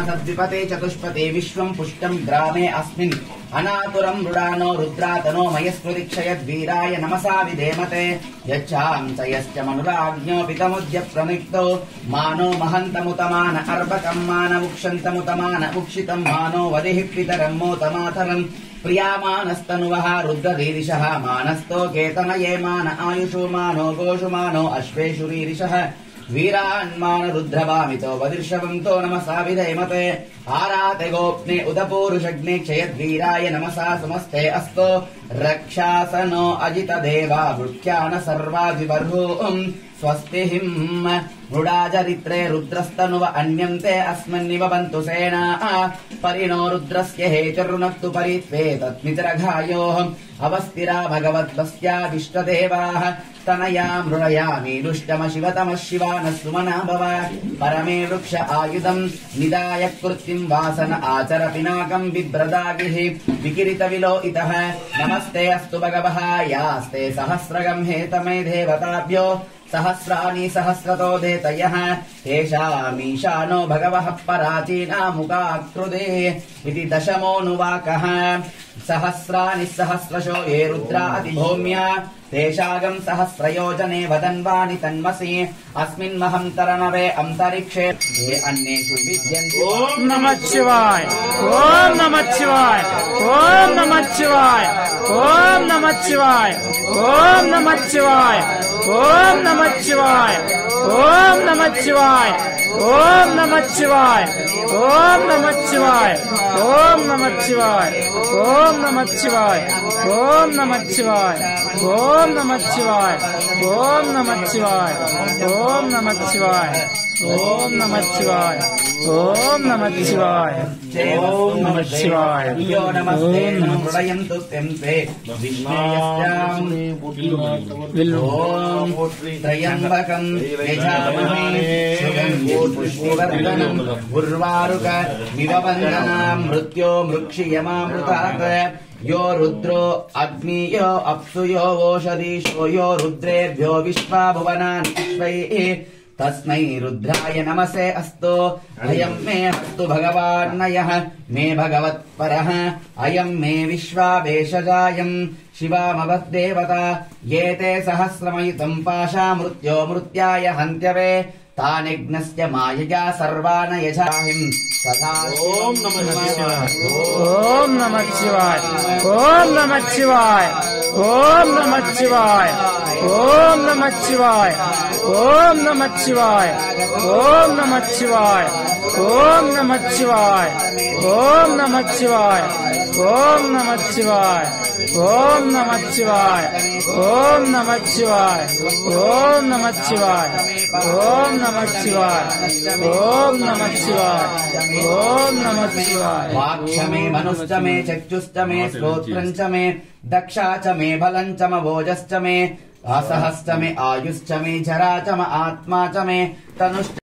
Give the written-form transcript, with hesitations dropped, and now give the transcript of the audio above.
सद्विपते चतुष्पते विश्वम् पुष्टम् ग्रामे अस्मिन् अनातुरम् मृडानो रुद्रातनो मयस्कृतिक्षयद्वीराय नमसा विधेमते यच्छाम् च यश्च मनुराज्ञो पितमुद्य प्रनिक्तो मानो महन्तमुतमान अर्भकम् मानमुक्षन्तमुतमान उक्षितम् मानो वदिः पितरम् मोतमातरम् प्रियामानस्तनुवः रुद्ररीरिषः मानस्तो केतनये मान आयुषो मानो गोषु मानो अश्वेषु रीरिषः वीरान्मान रुद्रभामितो वदिर्षवन्तो नमसा विधेमते आराते गोप्ने उदपूरुषग्ने क्षयद्वीराय नमसा समस्ते अस्तो रक्षासनो अजितदेवा वृक्ष्यान सर्वाधिबर्हूम् स्वस्तिहिम् मृडाचरित्रे रुद्रस्तनुव अन्यन्ते अस्मन्निव बन्तु सेना परिणो रुद्रस्य हेतुर्नक्तु परित्वे तत्मित्रघायोः अवस्थिरा भगवद्वस्यादिष्टदेवाः तनया मृणयामि दुष्टम शिवतमः शिवानः सुमना भव परमे वृक्ष आयुधम् निदाय कृत्तिम् वासन आचर पिनाकम् बिभ्रदागिः विकिरित विलोहितः नमस्ते अस्तु भगवः यास्ते सहस्रगम् हेतमे देवताभ्यो सहस्राणि सहस्रतो देतयः तेषामीशानो भगवः पराचीनामुखाकृते इति दशमोऽनुवाकः सहस्राणि सहस्रशो ये रुद्रा अतिभौम्या तेषागम् सहस्रयोजने वदन्वानि तन्मसि अस्मिन्महम् तरनवे अन्तरिक्षे ये अन्येषु विद्यन्ते। ओम नमः शिवाय, ओम नमः शिवाय, ओम नमः शिवाय, ओम नमः शिवाय, ओम नमः शिवाय, ओम नमः शिवाय, ओम नमः शिवाय, ओम नमः शिवाय, ओम नमः शिवाय, ओम नमः शिवाय, ओम नमः शिवाय, ओम नमः शिवाय, ओम नमः शिवाय, ओम नमः शिवाय, ओम नमः शिवाय, ओम नमः शिवाय, ओम नमः शिवाय, ओम नमः शिवाय, यो नमस्ते हृदयन्तु स्यन्ते विष्णेयस्याम् ओम त्र्यम्बकम् यजामहे पुष्टिवर्धनम् उर्वारुक विववन्दनाम् मृत्यो मृक्षियमामृतात् यो रुद्रो अग्नियो अप्सु यो वोषधीशो यो रुद्रेभ्यो विश्वा भुवनानि विश्वैः तस्मै रुद्राय नमसे अस्तु अयम् मे अस्तु भगवान्नयः मे भगवत्परः अयम् मे विश्वावेशजायम् शिवामवद्देवता ये ते सहस्रमयुतम् पाशा मृत्यो मृत्याय हन्त्यवे तानिघ्नस्य मायया सर्वान् यजाहिम् सदा ओम नमः शिवाय, ओम नमः शिवाय, ओम नमः शिवाय, ओम नमः शिवाय, ओम नमः शिवाय, ओम नमः शिवाय, ओम नमः शिवाय, ओम नमः शिवाय, ओम नमः शिवाय, ओम नमः शिवाय, ओम नमः शिवाय, ओम नमः शिवाय, ओम नमः शिवाय, ओम नमः शिवाय, ओम नमः शिवाय, ओम नमः शिवाय। वाक्ष मे मनुश्च मे चक्षुश्च मे श्रोत्रम् च मे दक्षा च मे बलम् च मोजश्च मे असहश्च मे आयुश्च मे जरा च म आत्मा च मे तनुश्च